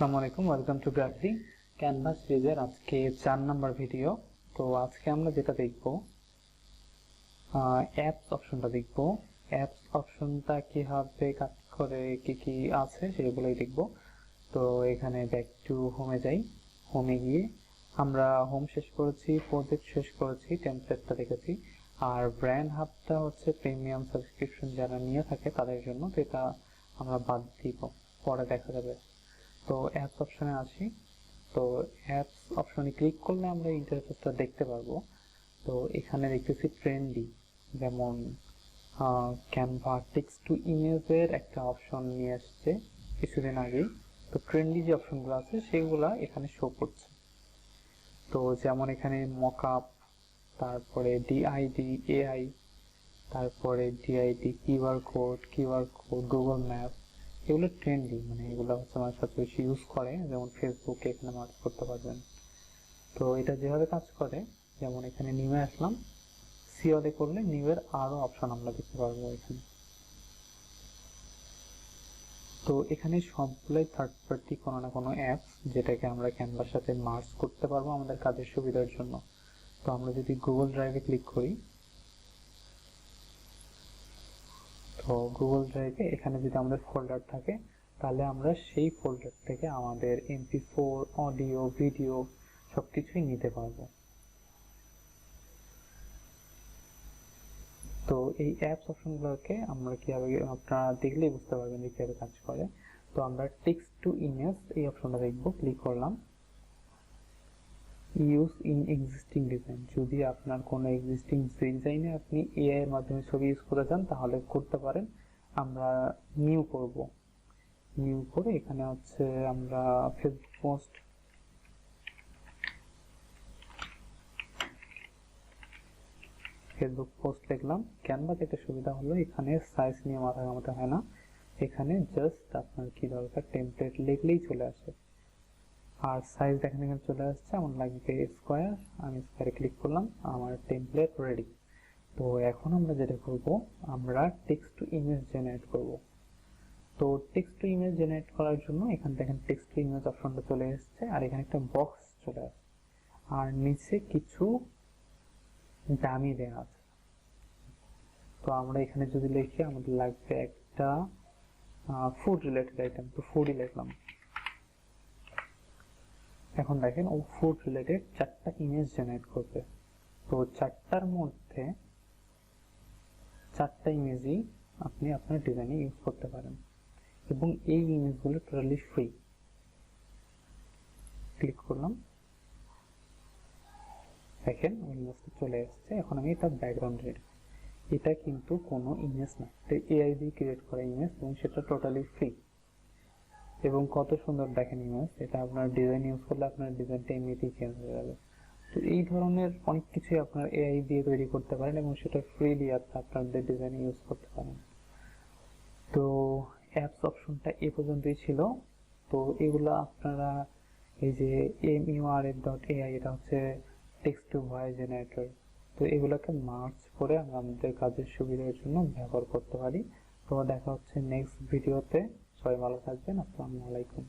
আসসালামু আলাইকুম, welcome to graffiti Canva সিরিজের আজকে 4 নাম্বার ভিডিও। তো আজকে আমরা যেটা দেখব অ্যাপস অপশনটা দেখব। অ্যাপস অপশনটা কিভাবে কাজ করে, কি কি আছে সেগুলোই দেখব। তো এখানে ব্যাক টু হোমে যাই। হোমে গিয়ে আমরা হোম শেষ করেছি, প্রজেক্ট শেষ করেছি, টেমপ্লেটটা দেখেছি। আর ব্র্যান্ড হাবটা হচ্ছে প্রিমিয়াম সাবস্ক্রিপশন যারা নিয়ে থাকে তাদের জন্য, তো এটা আমরা বাদ দিব, পরে দেখা যাবে। তো অ্যাপস অপশনে আসি। তো অ্যাপস অপশনে ক্লিক করলে আমরা ইন্টারফেসটা দেখতে পারবো। তো এখানে দেখতেছি ট্রেন্ডি, যেমন ক্যানভা টেক্সট টু ইমেজের একটা অপশন নিয়ে আসছে কিছুদিন আগেই। তো ট্রেন্ডি যে অপশনগুলো আছে সেগুলা এখানে শো করছে। তো যেমন এখানে মকআপ, তারপরে ডিআইডি এআই, তারপরে DID QR code, Google map, এগুলো ট্রেন্ডি, মানে এগুলো হচ্ছে আমার সাথে বেশি ইউজ করে। যেমন ফেসবুকে এখানে মার্চ করতে পারবেন। তো এটা যেভাবে কাজ করে, যেমন এখানে নিউয়ে আসলাম, সিওতে করলে নিউয়ের আরো অপশন আমরা দেখতে পারবো এখানে। তো এখানে সবগুলোই থার্ড পার্টি কোনো না কোনো অ্যাপস, যেটাকে আমরা ক্যানভার সাথে মার্চ করতে পারবো আমাদের কাজের সুবিধার জন্য। তো আমরা যদি গুগল ড্রাইভে ক্লিক করি, তো গুগল ড্রাইভে এখানে যদি আমাদের ফোল্ডার থাকে, তাহলে আমরা সেই ফোল্ডার থেকে আমাদের MP4 অডিও ভিডিও সবকিছুই নিতে পারবো। তো এই অ্যাপস অপশনগুলোকে আমরা কিভাবে, আপনারা দেখলেই বুঝতে পারবেন যে কিভাবে কাজ করে। তো আমরা টেক্সট টু ইমেজ এই অপশনটা দেখবো, ক্লিক করলাম। ইউজ ইন এক্সিস্টিং ডিজাইন, যদি আপনার কোনো এক্সিস্টিং ডিজাইনে আপনি এআই এর মাধ্যমে ছবি ইউজ করে চান তাহলে করতে পারেন। আমরা নিউ করব, নিউ করে এখানে হচ্ছে আমরা ফেসবুক পোস্ট লিখলাম। ক্যানভাতে একটা সুবিধা হলো এখানে সাইজ নিয়ে মাথা ঘামাতে হয় না, এখানে জাস্ট আপনার কি দরকার টেমপ্লেট লিখলেই চলে আসে। আর সাইজ দেখেন এখানে চলে আসছে, আমার লাগবে স্কোয়ার, আমি স্কোয়ারে ক্লিক করলাম, আমার টেমপ্লেট রেডি। তো এখন আমরা যেটা করব, আমরা টেক্সট টু ইমেজ জেনারেট করব। তো টেক্সট টু ইমেজ জেনারেট করার জন্য এখানে দেখেন টেক্সট টু ইমেজ অপশনটা চলে এসেছে, আর এখানে একটা বক্স চলে আসছে, আর নিচে কিছু দামি দেওয়া আছে। তো আমরা এখানে যদি লিখি, আমাদের লাগবে একটা ফুড রিলেটেড আইটেম, তো ফুডই লিখলাম। এখন দেখেন ও ফুড রিলেটেড 4টা ইমেজ জেনারেট করবে। তো 4টার মধ্যে 4টা ইমেজই আপনি আপনার ডিজাইনে ইউজ করতে পারেন, এবং এই ইমেজগুলো টোটালি ফ্রি। ক্লিক করলাম, দেখেন ওই ইমেজটা চলে আসছে। এখন আমি এটা ব্যাকগ্রাউন্ড রেড, এটা কিন্তু কোনো ইমেজ না, এটা এআই দিয়ে ক্রিয়েট করা ইমেজ, এবং সেটা টোটালি ফ্রি। এবং কত সুন্দর দেখেন ইমেজ, এটা আপনার ডিজাইন ইউজ করলে আপনার ডিজাইনটা এমনিতেই চেঞ্জ হয়ে যাবে। তো এই ধরনের অনেক কিছুই আপনার এআই দিয়ে তৈরি করতে পারেন, এবং সেটা ফ্রিলি আপনাদের ডিজাইনে ইউজ করতে পারেন। তো অ্যাপস অপশনটা এ পর্যন্তই ছিল। তো এগুলো আপনারা এই যে MURF.ai, এটা হচ্ছে টেক্সট টু ভয়েস জেনারেটর, তো এগুলোকে মার্চ করে আমরা আমাদের কাজের সুবিধার জন্য ব্যবহার করতে পারি। তো দেখা হচ্ছে নেক্সট ভিডিওতে। সবাই ভালো থাকবেন, আসসালামু আলাইকুম।